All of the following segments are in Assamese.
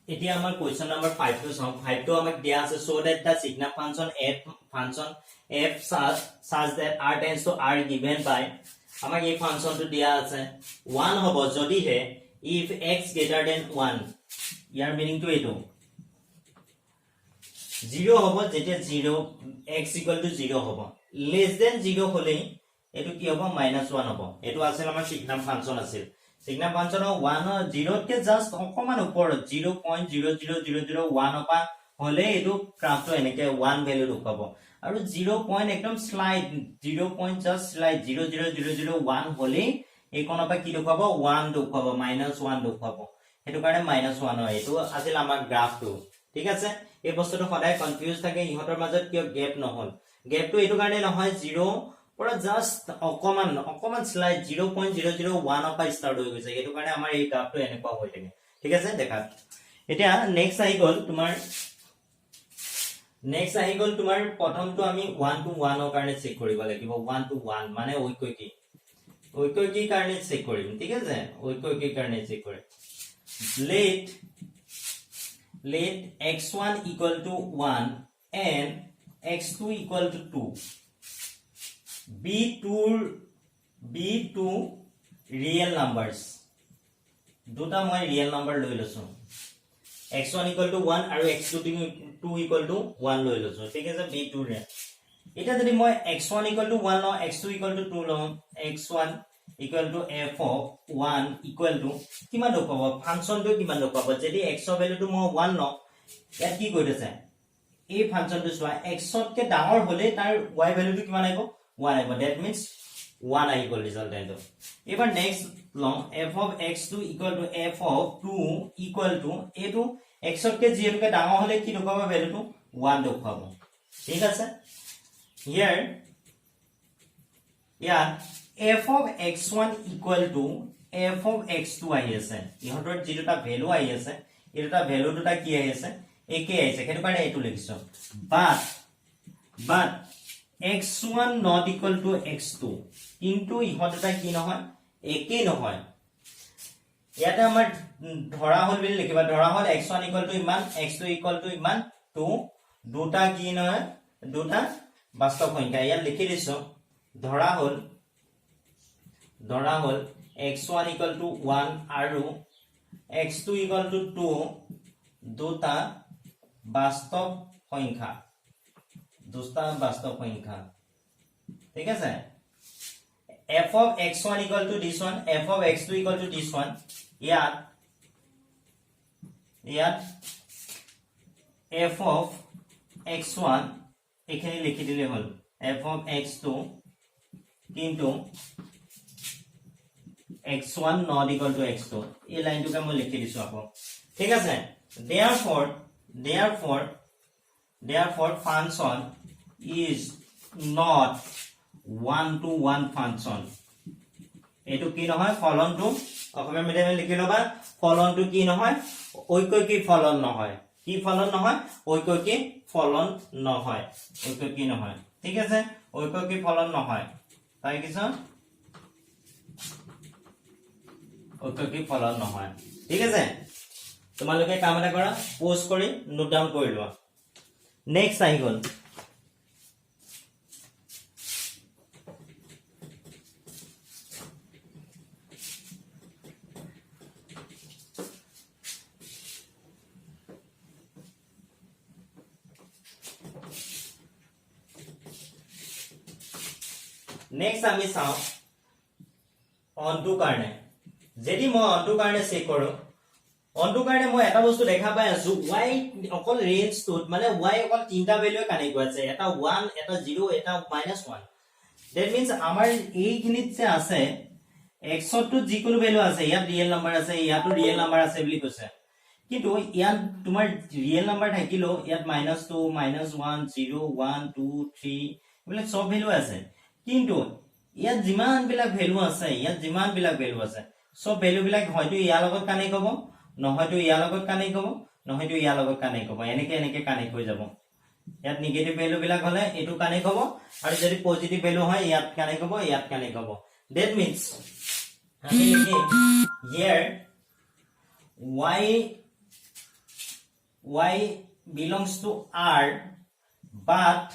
এতিয়া আমাৰ question number 5 to solve 5 to আমাক দিয়া আছে so that the sigma function f such that r tends to r given by আমাক এই ফাংশন টো দিয়া আছে 1 হ'ব যদি হে if x greater than 1 year meaning টো এটো 0 হ'ব যেতিয়া 0 x equal to 0 হ'ব less than 0 হলে এটো কি হ'ব -1 হ'ব এটো আছিল আমাৰ সিগনাম ফাংশন আছিল সিগনাম ফাংশন 1 0 কে জাস্ট অকমান উপৰ 0.00001 পা হলে এটো ক্ৰাফটো এনেকে 1 ভ্যালু ৰখাব আৰু 0. একদম স্লাইড 0. জাস্ট স্লাইড 0.00001 হলে এই কোন পা কি ৰখাব 1 ৰখাব -1 ৰখাব হেতু কাৰণে -1 হয় এটো আছিল আমাৰ গ্ৰাফটো ঠিক আছে এই বস্তুটো সদায় কনফিউজ থাকে ইহতৰ মাজত কিয় গ্যাপ নহল গ্যাপটো এটো কাৰণে নহয় 0 পৰা জাস্ট অকমান স্লাইড 0.001 পা স্টাৰ্ট হৈ গৈছে এটো কাৰণে আমাৰ এই গ্ৰাফটো এনেকুৱা হৈ থাকে ঠিক আছে দেখা এতিয়া নেক্সট আহি গল তোমাৰ প্ৰথমটো আমি 1 to 1 ৰ কাৰণে চেক কৰিব লাগিব 1 to 1 মানে ঐক্যিক কাৰণে চেক কৰিম ঠিক আছে ঐক্যিক কাৰণে চেক কৰিম let x1 equal to 1 and x2 equal to 2 be two real numbers দুটা মই real number লৈ লৈছো x1 equal to 1 আৰু x2 equal to 1 লৈ লৈছো ঠিক আছে be two real এটা যদি মই x1 equal to 1 লওঁ x2 equal to 2 লওঁ x1 equal to f of 1 equal to কিমান ৰখাব ফাংশনটো কিমান ৰখাব যদি x ৰ ভ্যালুটো মই 1 লওঁ ইয়াত কি কৰিছে এই ফাংশনটো চোৱা x তকে ডাঙৰ হলে তাৰ y ভ্যালুটো কিমান আহিব 1 আহিব that means 1 আহি গল ৰিজাল্ট এটো এবাৰ নেক্সট লওঁ f of x2 equal to f of 2 equal to এটো x তকে যিহেতুকে ডাঙৰ হলে কি ৰখাব ভ্যালুটো 1 ৰখাব ঠিক আছে here f of x1 equal to f of x2 আহি আছে ইহতৰ যেটা ভ্যালু আহি আছে এটা ভ্যালু দুটা কি আহি আছে একে আহিছে হেতু কাৰণে এটো লিখিছো but x1 not equal to x2 কিন্তু ইহতটা কি নহয় একে নহয় ইয়াতে আমাৰ ধৰা হল বুলি লিখিবা ধৰা হল x1 equal to ইমান x2 equal to ইমান 2 দুটা কি নহয় দুটা বাস্তৱ সংখ্যা ইয়াত লিখি দিছো ধৰা হল x1 equal to 1 আৰু x2 equal to 2 দুটা বাস্তৱ সংখ্যা ঠিক আছে f of x1 equal to this one f of x2 equal to this one ইয়াত f of x1 এখানে লিখি দিলে হল f of x2 কিন্তু x1 not equal to x2 এই লাইনটোকে মই লিখি দিছো আকৌ ঠিক আছে therefore function is not 1 to 1 function এটো কি নহয় ফলনটো অসমীয়া মিডিয়ামে লিখি লবা ফলনটো কি নহয় ঐক্যিক ফলন নহয় কি ফলন নহয় ঐক্যিক ফলন নহয় ঐক্যিক নহয় ঠিক আছে ঐক্যিক ফলন নহয় তাই কিছু ঐক্যিক ফলন নহয় ঠিক আছে তোমালোকে কাম এটা কৰা পোস্ট কৰি নোট ডাউন কৰি লোৱা নেক্সট আহি গল নেক্সট আমি চাও অনটো কাৰণে যদি মই অনটো কাৰণে চেক কৰো অনটো কাৰণে মই এটা বস্তু দেখা পাই আছো y অকল ৰেঞ্জটোত মানে y অকল তিনটা ভ্যালু কানেক্ট আছে এটা 1 এটা 0 এটা -1 that means আমাৰ এইখিনিত যে আছে x তো যিকোনো ভ্যালু আছে ইয়াত ৰিয়েল নাম্বাৰ আছে ইয়াতো ৰিয়েল নাম্বাৰ আছে বুলি কৈছে কিন্তু ইয়াত তোমাৰ ৰিয়েল নাম্বাৰ থাকিলো ইয়াত -2 -1 0 1 2 3 মানে সব ভ্যালু আছে কিন্তু ইয়াত যিমান বিলাক ভ্যালু আছে সব ভ্যালু বিলাক হয়তো ইয়াৰ লগত কানেক্ট হ'ব নহয়তো ইয়াৰ লগত কানেক্ট হ'ব নহয়তো ইয়াৰ লগত কানেক্ট হ'ব এনেকে কানেক্ট হৈ যাব ইয়াত নেগেটিভ ভ্যালু বিলাক হলে এটো কানেক্ট হ'ব আৰু যদি পজিটিভ ভ্যালু হয় ইয়াত কানেক্ট হ'ব that means আমি লিখিম here y y belongs to R, but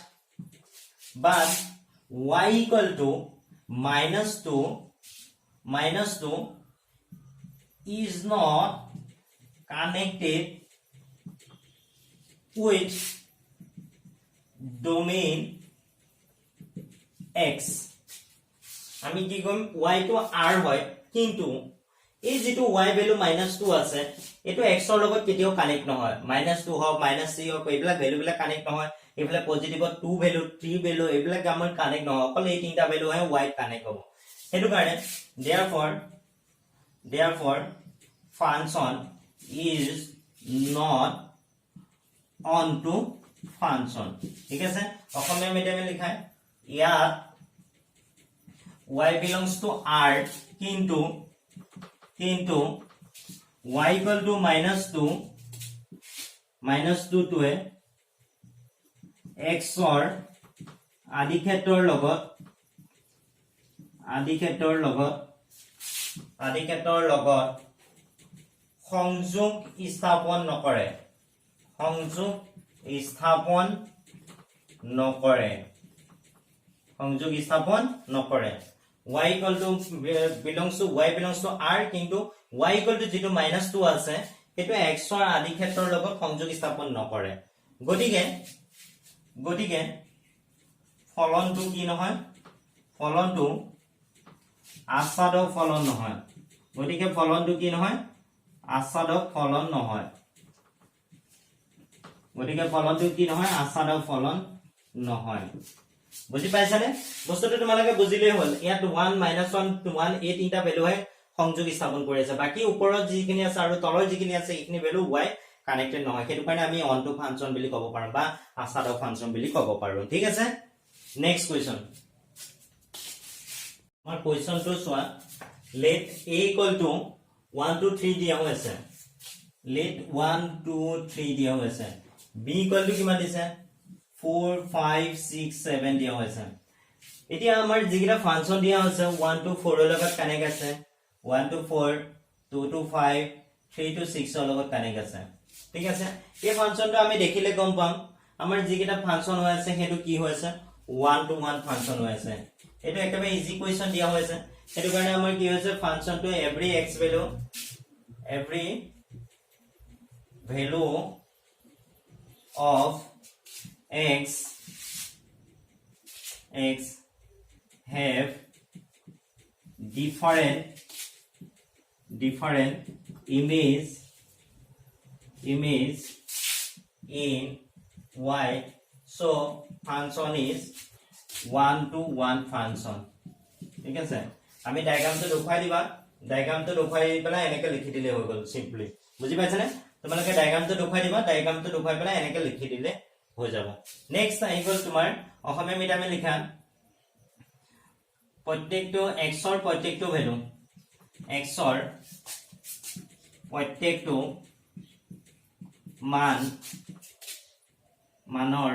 y equal to minus 2 is not connected with domain x. আমি কি কম y to r হয় কিন্তু এই যেটো y ভ্যালু -2 আছে এটো x ৰ লগত কেতিয়াও কানেক্ট নহয় -2 হওক -3 হওক এইবিলাক ভ্যালু বিলাক কানেক্ট নহয় এইফালে পজিটিভত 2 ভ্যালু 3 ভ্যালু এইবিলাক আমাৰ কানেক্ট নহয় অকল এই তিনটা ভ্যালু হে y কানেক্ট হ'ব হেতু কাৰণে therefore function is not onto function ঠিক আছে অসমীয়া মিডিয়ামে লিখায় ইয়াত y belongs to r কিন্তু y equal to -2 to x or আদি ক্ষেত্ৰৰ লগত সংযোগ স্থাপন নকৰে y equal to belongs to r কিন্তু y equal to যেটো -2 আছে এটো x ৰ আদি ক্ষেত্ৰৰ লগত সংযোগ স্থাপন নকৰে গতিকে ফলনটো কি নহয় ফলনটো আস্বাদক ফলন নহয় গতিকে ফলনটো কি নহয় আস্বাদক ফলন নহয় বুজি পাইছানে বস্তুটো তোমালোকে বুজিলেই হ'ল ইয়াত 1 -1 to 1 এই তিনটা ভ্যালু হে সংযোগ স্থাপন কৰি আছে বাকি ওপৰত যিখিনি আছে আৰু তলৰ যিখিনি আছে এইখিনি ভ্যালু y কানেক্টেড নহয় হেতু কাৰণে আমি অন টু ফাংচন বুলি ক'ব পাৰো বা আস্বাদক ফাংচন বুলি ক'ব পাৰো ঠিক আছে নেক্সট কোৱেশ্চন আমাৰ কোৱেশ্চনটো চোৱা let a equal to 1 to 3 দিয়া হৈছে let 1 2 3 দিয়া হৈছে b equal to কিমান দিছে 4 5 6 7 দিয়া হৈছে এতিয়া আমাৰ যিগিটা ফাংচন দিয়া হৈছে 1 to 4 ৰ লগত কানেক্ট আছে 1 to 4 2 to 5 3 to 6 ৰ লগত কানেক্ট আছে ঠিক আছে এই ফাংচনটো আমি দেখিলে গম পাম আমাৰ যিগিটা ফাংচন হৈ আছে হেতু কি হৈ আছে 1 to 1 ফাংচন হৈ আছে এটো একেবাৰে ইজি কোৱেশ্চন দিয়া হৈছে হেতু কাৰণে আমাৰ কি হৈছে ফাংচনটো every value of x have different image in y so function is 1 to 1 function ঠিক আছে আমি ডায়াগ্ৰামটো দেখুৱাই দিবা ডায়াগ্ৰামটো দেখুৱাই পেলাই এনেকৈ লিখি দিলে হৈ গল সিম্পলি বুজি পাইছানে তোমালোকে ডায়াগ্ৰামটো দেখুৱাই দিবা ডায়াগ্ৰামটো দেখুৱাই পেলাই এনেকৈ লিখি দিলে হৈ যাব নেক্সট আহি গল তোমাৰ অসমীয়া মিডিয়ামে লিখা প্ৰত্যেকটো x ৰ প্ৰত্যেকটো ভ্যালু x ৰ প্ৰত্যেকটো মানৰ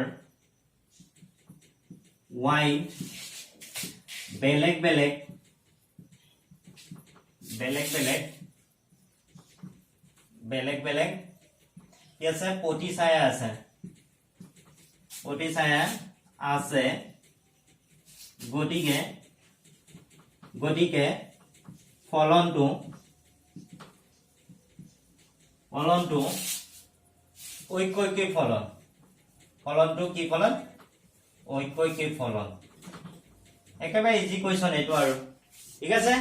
y বেলেগ বেলেগ কি আছে প্ৰতিছায়া আছে গতিকে ফলনটো ঐক্যিক ফলন ফলনটো কি ফলন ঐক্যিক ফলন একেবাৰে ইজি কোৱেশ্চন এটো আৰু ঠিক আছে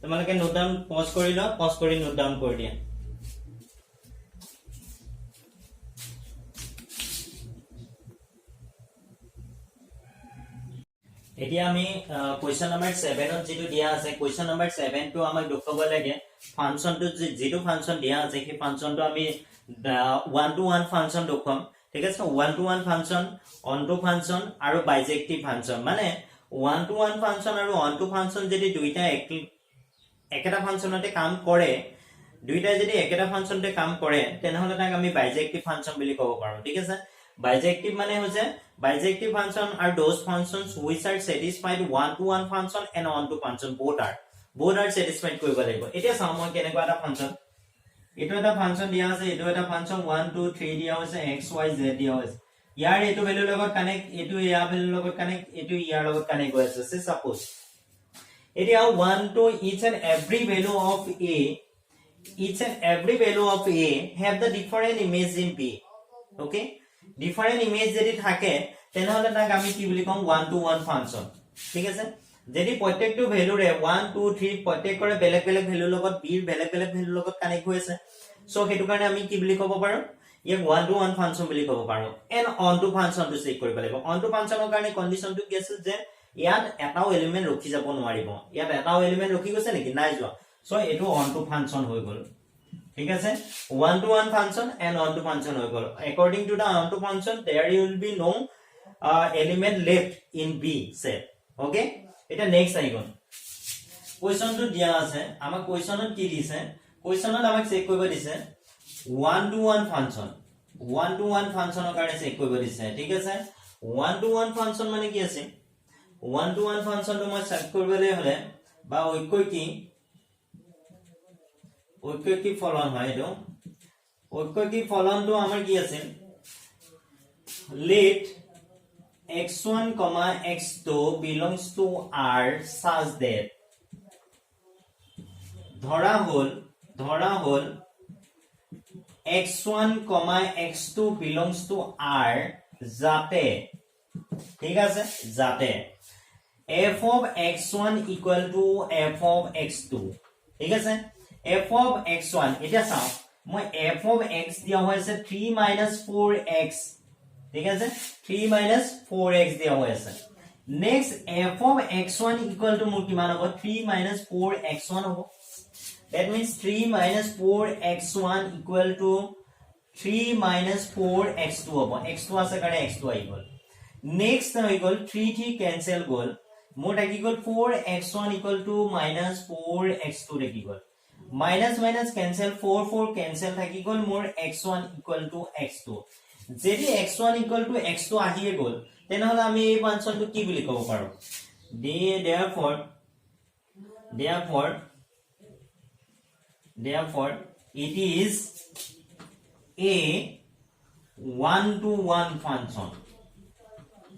তোমালোকে নোট ডাউন পজ কৰি ল পজ কৰি নোট ডাউন কৰি দিয়া এতিয়া আমি কোৱেশ্চন নম্বৰ 7 ত যেটো দিয়া আছে কোৱেশ্চন নম্বৰ 7 টো আমাক দেখুৱাব লাগে ফাংচনটো যেটো ফাংচন দিয়া আছে সেই ফাংচনটো আমি 1 to 1 ফাংচন দেখুৱাম ঠিক আছে 1 to 1 function onto function আৰু বাইজেক্টিভ ফাংচন মানে 1 to 1 ফাংচন আৰু অন টু ফাংচন যদি দুইটা একেটা ফাংচনতে কাম কৰে দুইটা যদি একেটা ফাংচনতে কাম কৰে তেনেহলে তাক আমি বাইজেক্টিভ ফাংচন বুলি ক'ব পাৰো ঠিক আছে বাইজেক্টিভ মানে হৈছে বাইজেক্টিভ function are those functions which are satisfied 1 to 1 function and on to function both are satisfied কৰিব লাগিব এতিয়া চাও মই কেনেকুৱা এটা ফাংচন এটো এটা ফাংশন দিয়া আছে এটো এটা ফাংশন 1 2 3 দিয়া হৈছে x y z দিয়া হৈছে ইয়াৰ এটো ভ্যালু লগত কানেক্ট এটো ইয়াৰ ভ্যালু লগত কানেক্ট এটো ইয়াৰ লগত কানেক্ট হৈ আছে সে সাপোজ এতিয়া 1 to each and every value of a each and every value of a have the different image in b okay different image যদি থাকে তেনেহলে তাক আমি কি বুলি কম 1 to 1 ফাংশন ঠিক আছে যদি প্ৰত্যেকটো ভ্যালু ৰে 1 2 3 প্ৰত্যেকৰে বেলেগ বেলেগ ভ্যালু লগত b ৰ বেলেগ বেলেগ ভ্যালু লগত কানেক্ট হৈ আছে সো হেতু কাৰণে আমি কি বুলি ক'ব পাৰো ইয়াক 1 to 1 ফাংশন বুলি ক'ব পাৰো and onto function to check কৰিব লাগিব অন টু ফাংশনৰ কাৰণে কন্ডিশনটো কি আছে যে ইয়াত এটাও এলিমেন্ট ৰখি যাব নোৱাৰিব ইয়াত এটাও এলিমেন্ট ৰখি গৈছে নেকি নাই যোৱা সো এটো অন টু ফাংশন হৈ গল ঠিক আছে 1 to 1 function and onto function হৈ গল according to the on to function there will be no element left in b set okay এটা নেক্সট আইকন কোৱেশ্চনটো দিয়া আছে আমাক কোৱেশ্চনত কি দিছে কোৱেশ্চনত আমাক চেক কৰিব দিছে 1 to 1 ফাংশন 1 to 1 ফাংশনৰ কাৰণে চেক কৰিব দিছে ঠিক আছে 1 to 1 ফাংশন মানে কি আছে 1 to 1 ফাংশনটো মই চেক কৰিবলৈ হলে বা ঐক্যিক ফলন হয় এটো ঐক্যিক ফলনটো আমাৰ কি আছে let x1, x2 belongs to R such that ধৰা হল x1, x2 belongs to R যাতে ঠিক আছে যাতে f of x1 equal to f of x2 ঠিক আছে f of x1 এটা চাও মই f of x দিয়া হৈছে 3 4x ঠিক আছে 3 4x দিয়া হৈ আছে next f of x1 equal to মোৰ কিমান হ'ব 3 4x1 হ'ব that means 3 4x1 equal to 3 4x2 হ'ব x2 আছে কাৰণে x2 আহি গল নেক্সট হৈ গল 3 cancel গল মোৰ থাকি গল 4x1 equal to -4x2 থাকি গল minus cancel 4 cancel থাকি গল মোৰ x1 equal to x2 যদি x1 equal to x2 আহিয়ে গল তেনেহলে আমি এই ফাংশনটো কি বুলি ক'ব পাৰো therefore it is a 1 to 1 function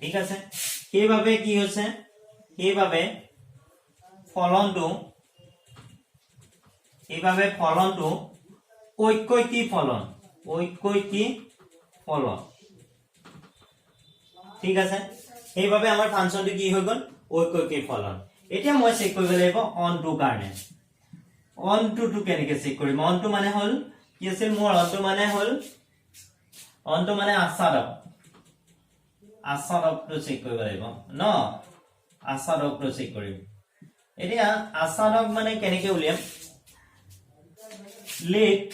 ঠিক আছে কিভাবে কি হৈছে কিভাবে ফলনটো ঐক্যিক ফলন ঠিক আছে এইভাবে আমাৰ ফাংশনটো কি হৈ গল ঐক্যিক ফলন এতিয়া মই চেক কৰিব লাগিব অন টু কাৰণে অন টু কেনেকৈ চেক কৰিম অন টু মানে হল কি আছিল মোৰ অন টু মানে আসাদকটো চেক কৰিব লাগিব ন আসাদকটো চেক কৰিম এতিয়া আসাদক মানে কেনেকৈ উলিয়াম let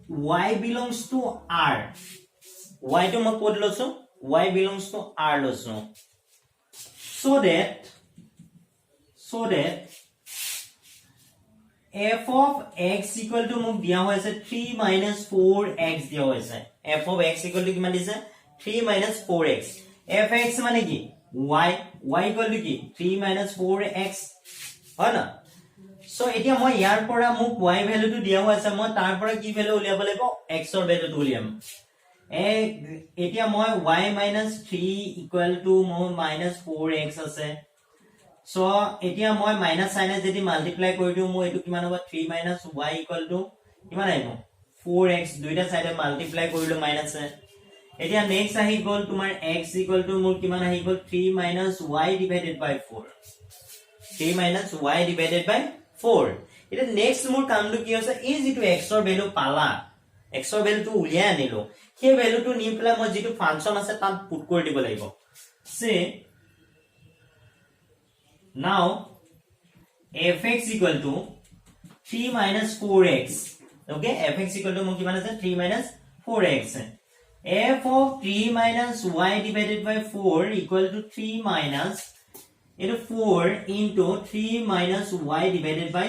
y belongs to R y to মই কোড লৈছো y belongs to R লৈছো so that f of x equal to মোক দিয়া হৈছে 3 4x দিয়া হৈছে f of x equal to কিমান দিছে 3 4x fx মানে কি y equal to কি 3 4x হয় না সো এতিয়া মই ইয়াৰ পৰা মোক y ভ্যালুটো দিয়া হৈছে মই তাৰ পৰা কি ভ্যালু উলিয়াব লাগিব x ৰ ভ্যালুটো উলিয়াম এতিয়া মই y - 3 equal to মোৰ -4x আছে সো এতিয়া মই মাইনাস সাইনে যদি মাল্টিপ্লাই কৰি দিও মই এটো কিমান হ'ব 3 - y equal to কিমান আহিব 4x দুইটা সাইডে মাল্টিপ্লাই কৰিলো মাইনাস এতিয়া নেক্সট আহি গল তোমাৰ x equal to মোৰ কিমান আহি গল 3 - y divided by 4 3 - y divided by 4 এটা নেক্সট মোৰ কামটো কি হৈছে এই যেটো x ৰ ভ্যালু পালা x ৰ ভ্যালুটো উলিয়াই আনিলো সেই ভ্যালুটো নি পেলাই মই যেটো ফাংশন আছে তাত পুট কৰি দিব লাগিব সে now fx equal to 3 - 4x okay fx equal to মোৰ কিমান আছে 3 - 4x f of 3 - y divided by 4 equal to 3 into 4 into 3 - y divided by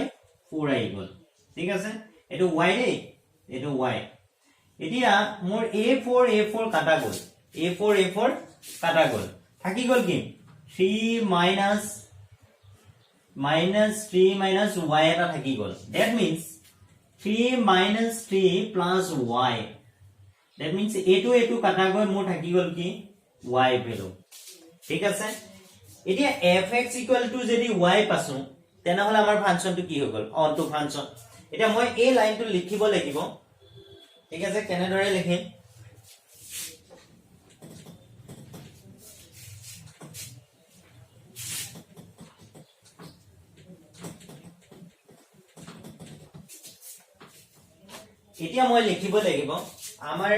4 equal ঠিক আছে এটো y ৰে এটো y এতিয়া মোৰ a4 কাটা গল a4 কাটা গল থাকি গল কি 3 - 3 - y এটা থাকি গল that means 3 minus 3 plus y. That means a2 kata goi মোৰ থাকি গল কি y value. ঠিক আছে এতিয়া fx equal to যদি y পাছো তেনে হলে আমাৰ ফাংশনটো কি হৈ গল অনটো ফাংশন এতিয়া মই এই লাইনটো লিখিব লাগিব ঠিক আছে কেনেদৰে লিখিম এতিয়া মই লিখিব লাগিব আমাৰ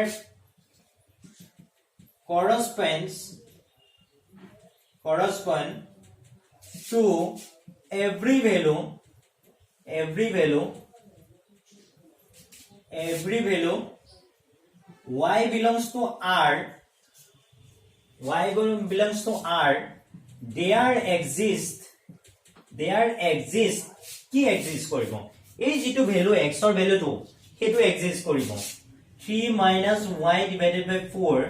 corresponds to every value y belongs to r there exist কি exist কৰিব এই যেটো ভ্যালু x ৰ ভ্যালুটো হেতু exist কৰিব 3 minus y divided by 4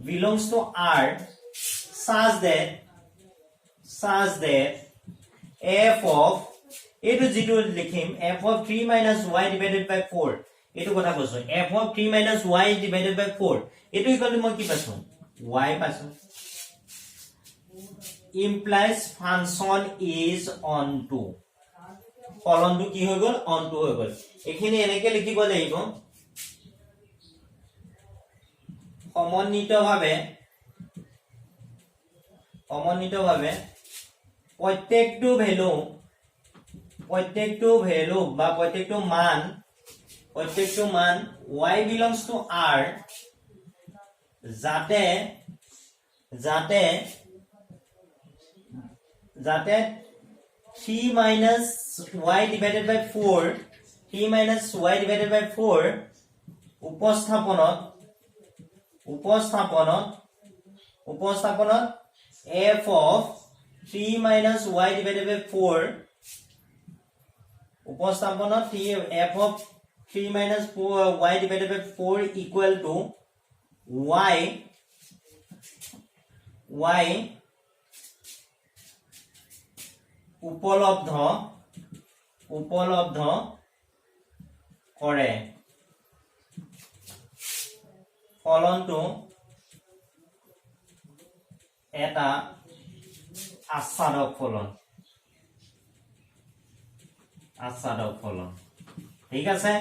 belongs to r such that f of etu jitu likhim f of 3 minus y divided by 4 etu kotha koiso f of 3 minus y divided by 4 etu equal to moi ki pasu y pasu implies function is onto ফলনটো কি হৈ গল onto হৈ গল এখিনি এনেকে লিখিব লাগিব সমন্বিতভাৱে প্ৰত্যেকটো ভ্যালু বা প্ৰত্যেকটো মান y belongs to r যাতে 3 minus y divided by 4 উপস্থাপনত f of 3 minus y divided by 4 উপস্থাপনত f of 3 minus 4 y divided by 4 equal to y উপলব্ধ কৰে ফলনটো এটা আস্বাদক ফলন ঠিক আছে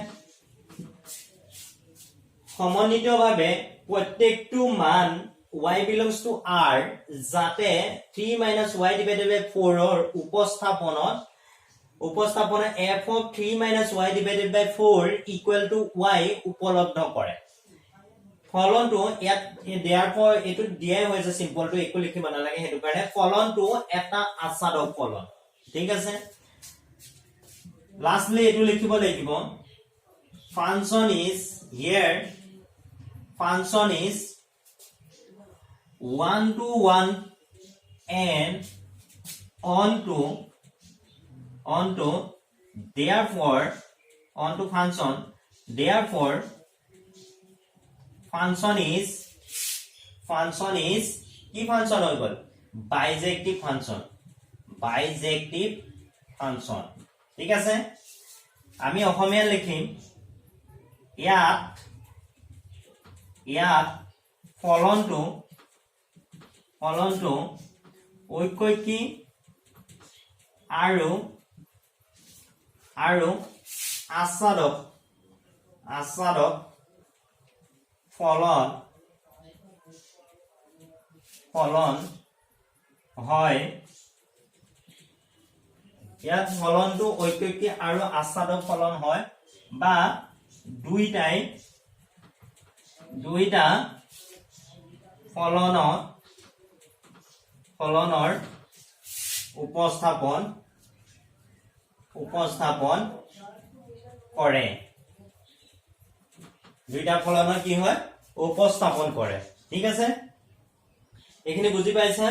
সমন্বিতভাৱে প্ৰত্যেকটো মান y belongs to r যাতে 3 minus y divided by 4 ৰ উপস্থাপনা f of 3 minus y divided by 4 equal to y উপলব্ধ কৰে ফলনটো ইয়াত therefore এটো দিয়াই হৈছে সিম্পলটো একো লিখিব নালাগে হেতু কাৰণে ফলনটো এটা আস্বাদক ফলন ঠিক আছে লাষ্টলি এটো লিখিব লাগিব function is 1 to 1 and onto therefore onto function therefore function is কি function হৈ গল bijective function ঠিক আছে আমি অসমীয়া লিখিম ইয়াত ফলনটো ঐক্যিক আৰু আস্বাদক ফলন হয় ইয়াত ফলনটো ঐক্যিক আৰু আস্বাদক ফলন হয় বা দুইটা ফলনৰ উপস্থাপন কৰে দুইটা ফলনৰ কি হয় উপস্থাপন কৰে ঠিক আছে এখিনি বুজি পাইছা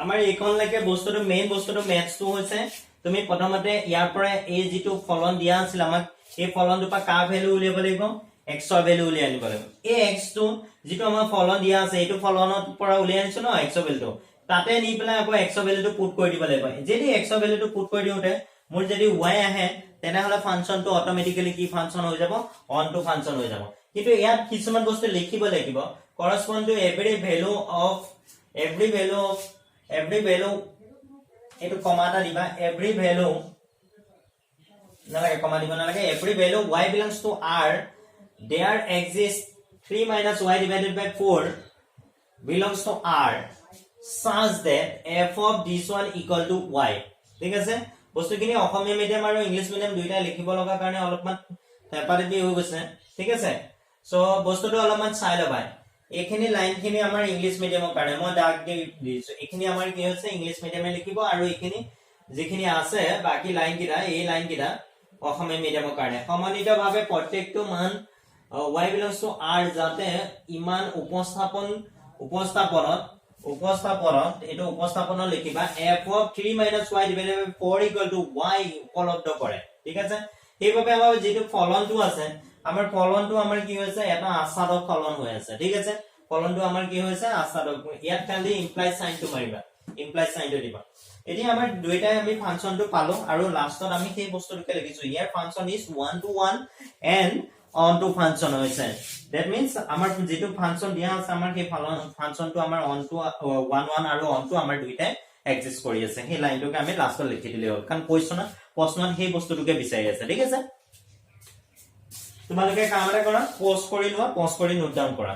আমাৰ এইখন লৈকে বস্তুটো মেইন বস্তুটো ম্যাথটো হৈছে তুমি প্ৰথমতে ইয়াৰ পৰা এই যেটো ফলন দিয়া আছিল আমাক এই ফলনটো পা কা ভ্যালু উলিয়াব লাগিব x ৰ ভ্যালু উলিয়াই আনিব লাগিব এই x টো যেটো আমাৰ ফলন দিয়া আছে এইটো ফলনৰ পৰা উলিয়াই আনিছো ন x ৰ ভ্যালুটো তাতে নি পেলাই আকৌ x ৰ ভ্যালুটো পুট কৰি দিব লাগিব যদি x ৰ ভ্যালুটো পুট কৰি দিওতে মোৰ যদি y আহে তেনেহলে ফাংচনটো অটোমেটিক্যালি কি ফাংচন হৈ যাব অন টু ফাংচন হৈ যাব কিন্তু ইয়াত কিছুমান বস্তু লিখিব লাগিব correspond to every value of এটো কমাটা দিবা every value নালাগে কমা দিব নালাগে every value y belongs to r there exists 3 minus y divided by 4 belongs to r such that f of this one equal to y ঠিক আছে বস্তুখিনি অসমীয়া মিডিয়াম আৰু ইংলিশ মিডিয়াম দুইটা লিখিব লগা কাৰণে অলপমান পেপাৰটি হৈ গৈছে ঠিক আছে সো বস্তুটো অলপমান চাই লবা এখিনি লাইনখিনি আমাৰ ইংলিশ মিডিয়ামৰ কাৰণে মই ডাক দিছো এখিনি আমাৰ কি হৈছে ইংলিশ মিডিয়ামে লিখিব আৰু এখিনি যেখিনি আছে বাকি লাইন কিটা এই লাইন কিটা অসমীয়া মিডিয়ামৰ কাৰণে সমানিতভাৱে প্ৰত্যেকটো মান y belongs to r যাতে ইমান উপস্থাপনত এটো উপস্থাপন লিখিবা f of 3 minus y divided by 4 equal to y উপলব্ধ কৰে ঠিক আছে সেইভাবে আমাৰ যেটো ফলনটো আছে আমাৰ ফলনটো আমাৰ কি হৈছে এটা আসাদক ফলন হৈ আছে ঠিক আছে ফলনটো আমাৰ কি হৈছে আসাদক ইয়াত খালি ইমপ্লাই সাইনটো মাৰিবা ইমপ্লাই সাইনটো দিবা এটি আমাৰ দুইটাই আমি ফাংচনটো পালো আৰু লাষ্টত আমি সেই বস্তুটোকে লিখিছো ইয়াৰ function is 1 to 1 and on to function হৈছে that means আমাৰ যেটো ফাংচন দিয়া আছে আমাৰ সেই ফাংচনটো আমাৰ on to 1 আৰু on to আমাৰ দুইটাই এক্সিস্ট কৰি আছে সেই লাইনটোকে আমি লাষ্টত লিখি দিলে হ'ল কাৰণ প্ৰশ্নত সেই বস্তুটোকে বিচাৰি আছে ঠিক আছে তোমালোকে কাম এটা কৰা পোষ্ট কৰি লোৱা পোষ্ট কৰি নোট ডাউন কৰা